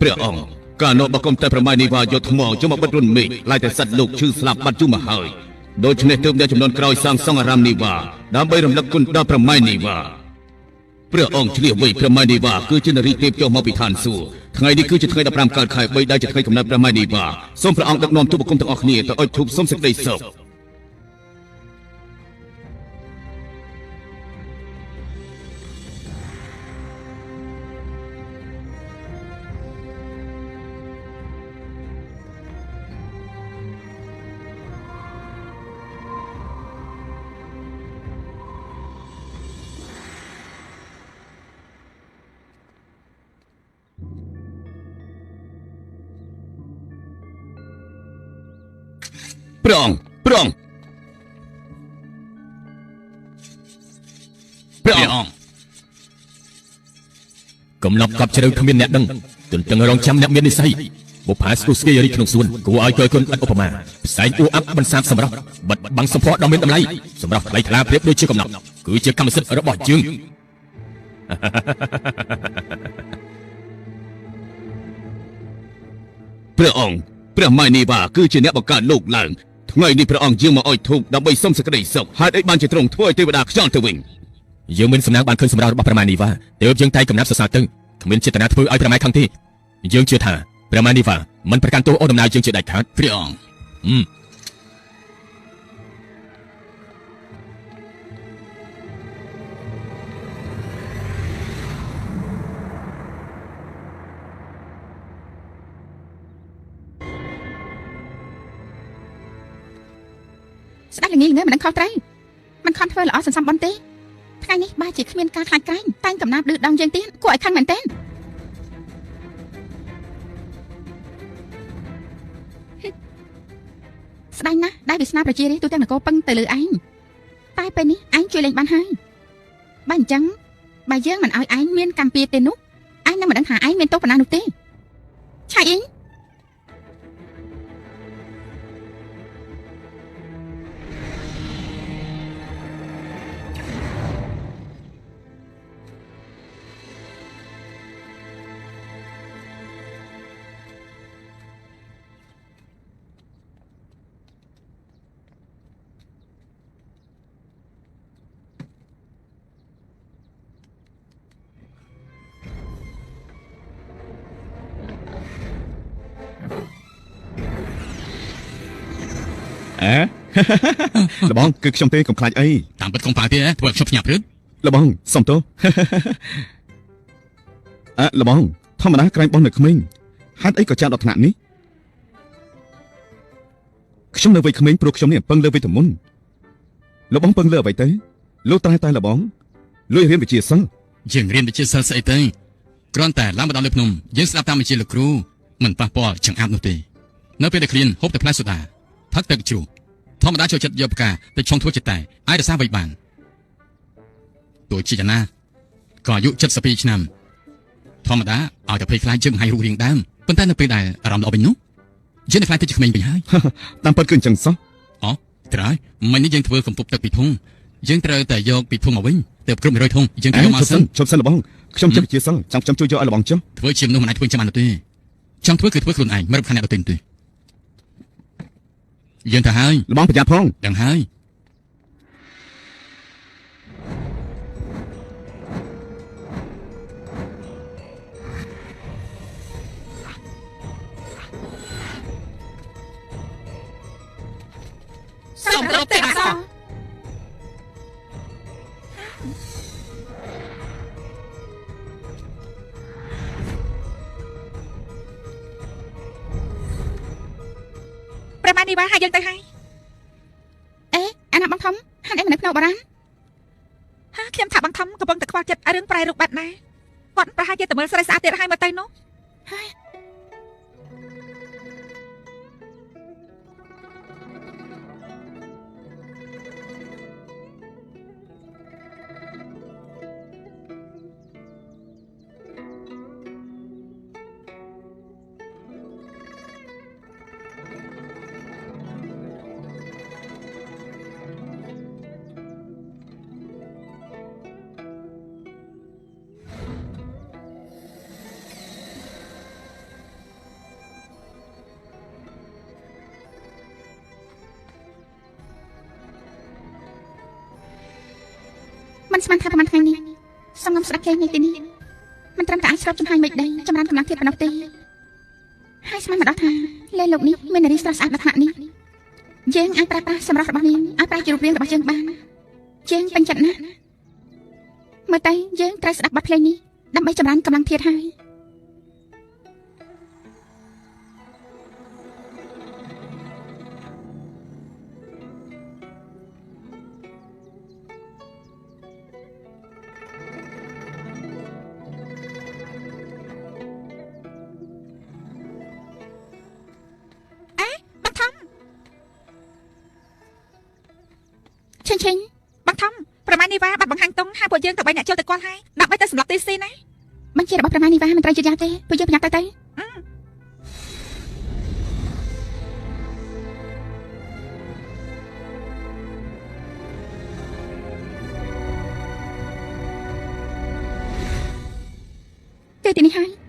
ព្រះអង្គការនោះបកុំតែប្រម៉ែនីវ៉ាយកថ្មចូលមកបិទរុនមេឃឡាយតែសត្វលោកឈឺស្លាប់បាត់ជុំមកហើយដូច្នេះទើបអ្នកចំនួនក្រោយសាងសង់អារាមនីវ៉ាដើម្បីរំលឹកគុណដល់ប្រម៉ែនីវ៉ាព្រះអង្គឆ្លៀសវៃប្រម៉ែនីវ៉ាគឺជានារីទេពចុះមកពីឋានសួគ៌ថ្ងៃនេះគឺជាថ្ងៃ15កើតខែ3ដែលជាថ្ងៃកំណើតប្រម៉ែនីវ៉ាសូមព្រះអង្គដឹកនាំទូបង្គំទាំងអស់គ្នាទៅអុជធូបសូមសេចក្តីសុខព្រះអង្គកំឡប់កប់ជ្រៅគ្មានអ្នកដឹងទន្ទឹងរងចាំអ្នកមាននិស្ស័យបុផាស្គូស្គីរីក្នុងសួនគួរឲ្យគយគន់ឥតឧបមាផ្សែងអ៊ូអាប់បន្សាបសម្រាប់បិទបាំងសម្ផស្សដ៏មានតម្លៃសម្រាប់ថ្លៃថ្លាប្រៀបដូចជាកំណត់គឺជាកម្មសិទ្ធិរបស់យើងព្រះអង្គព្រះម៉ែនីវ៉ាគឺជាអ្នកបង្កើតលោកឡើងថ្ងៃនេះព្រះអង្គយាងមកអុជធូបដើម្បីសុំសេចក្តីសុខហេតុអីបានជាទ្រង់ធ្វើឲ្យទេវតាខ្យល់ទៅវិញយើងមានសំណាងបានឃើញសម្រាប់របស់ព្រះម៉ែនីវ៉ាទើបយើងតែកំណាត់សរសើរទៅគ្មានចេតនាធ្វើឲ្យព្រះម៉ែខឹងទេយើងជឿថាព្រះម៉ែនីវ៉ាមិនប្រកាន់ទោសអូនដំណើរយើងជាដាច់ខាតព្រះអង្គស្ដេចល្ងីល្ងើមិនដឹងខុសត្រូវមិនខំធ្វើល្អសន្សំប៉ុនទេថ្ងៃនេះបើជាគ្មានការខ្លាចកាយតែងកំណាព្យឌឺដងយើងទៀតគួរឲ្យខឹងមែនទេស្ដាយណាស់ដែលវាសនាប្រជារាស្ត្រទូទាំងនគរពឹងទៅលើឯងតែពេលនេះឯងជួយលេងបានហើយបើអញ្ចឹងបើយើងមិនឲ្យឯងមានកម្មពៀទេនោះឯងនឹងមិនដឹងថាឯងមានទោសប៉ុណ្ណានោះទេឆៃអីលបងគឺខ្ញុំទេកុំខ្លាចអីតាមពិតកុំប៉ាទេធ្វើឲ្យខ្ញុំភ្ញាក់ព្រឹកលបងសុំទោសលបងធម្មតាក្រែងបងនៅក្មេងហេតុអីក៏ចាស់ដល់ថ្នាក់នេះខ្ញុំនៅវ័យក្មេងព្រោះខ្ញុំនេះពឹងលើវិទ្យាមុនលបងពឹងលើអ្វីទៅលោកតែលបងលួយរៀនវិទ្យាសិលយើងរៀនវិទ្យាសិលស្អីទៅគ្រាន់តែឡើងមកដល់លើភ្នំយើងស្ដាប់តាមបញ្ជាលោកគ្រូមិនប៉ះពាល់ចង្អាប់នោះទេនៅពេលដែលឃ្លានហូបតែផ្លែសូដាផឹកទឹកជ្រោះធម្មតាចូលចិត្តយកផ្កាទៅឆុងធ្វើចិត្តតែអាចរក្សាវិញបានទោះជាយ៉ាងណាក៏អាយុ72ឆ្នាំធម្មតាឲ្យតែភ័យខ្លាចយើងបង្ហាញរូបរាងដើមប៉ុន្តែនៅពេលដែលអារម្មណ៍ល្អវិញនោះយើងនឹងខ្លាចទៅជាក្មេងវិញហើយតាមពិតគឺអញ្ចឹងសោះអូត្រូវហើយមិញនេះយើងធ្វើកំពប់ទឹកពីធុងយើងត្រូវតែយកពីធុងមកវិញទៅគ្រប់100ធុងយើងយកមកសិនជប់សិនលបងខ្ញុំចិត្តវិទ្យាសិលចាំខ្ញុំជួយយកឲ្យលបងចុះធ្វើជាមនុស្សមិនអាចធ្វើចាំបានទេចង់ធ្វើគឺធ្វើខ្លួនឯងមិនរំខានអ្នកដទៃទេយើងទៅហើយលបងប្រយ័ត្នផងដឹងហើយសូមគោរពទេអាសព្រះម៉ែនីវ៉ាហើយយើងទៅហើយអេអាណាបងធំហានអីមិននៅក្នុងបារាំងហាខ្ញុំថាបងធំកំពុងតែខ្វល់ចិត្តរឿងប្រែរូបបាត់ណាគាត់ប្រហែលជាទៅមើលស្រីស្អាតទៀតហើយមកទៅនោះហើយ ស្មានថាប្រហែលថ្ងៃនេះសំងំស្ដាប់គេនៅទីនេះមិនត្រឹមតែអាចស្របចំហាយមេឃដីចម្រើនកម្លាំងទៀតប៉ុណ្ណោះទេហើយស្មានមកដល់ថាលេលោកនេះមាននារីស្រស់ស្អាតដល់ថ្នាក់នេះយើងអាចប្រើប្រាស់សម្រស់របស់នាងឲ្យប្រែជារូបរាងរបស់យើងបានយើងពេញចិត្តណាស់មើលទៅយើងត្រូវស្ដាប់បទភ្លេងនេះដើម្បីចម្រើនកម្លាំងធាតុហើយឆេងបាក់ថំប្រមាណនេះវ៉ាបាត់បង្ហាញតុងហើយពួកយើងទៅបីអ្នកចូលទៅគាត់ហើយដើម្បីទៅសម្លាប់ទេស៊ីណាបញ្ជារបស់ប្រមាណនេះវ៉ាមិនត្រូវយឺតយ៉ាវទេពួកយើងប្រញាប់ទៅទីនេះហើយ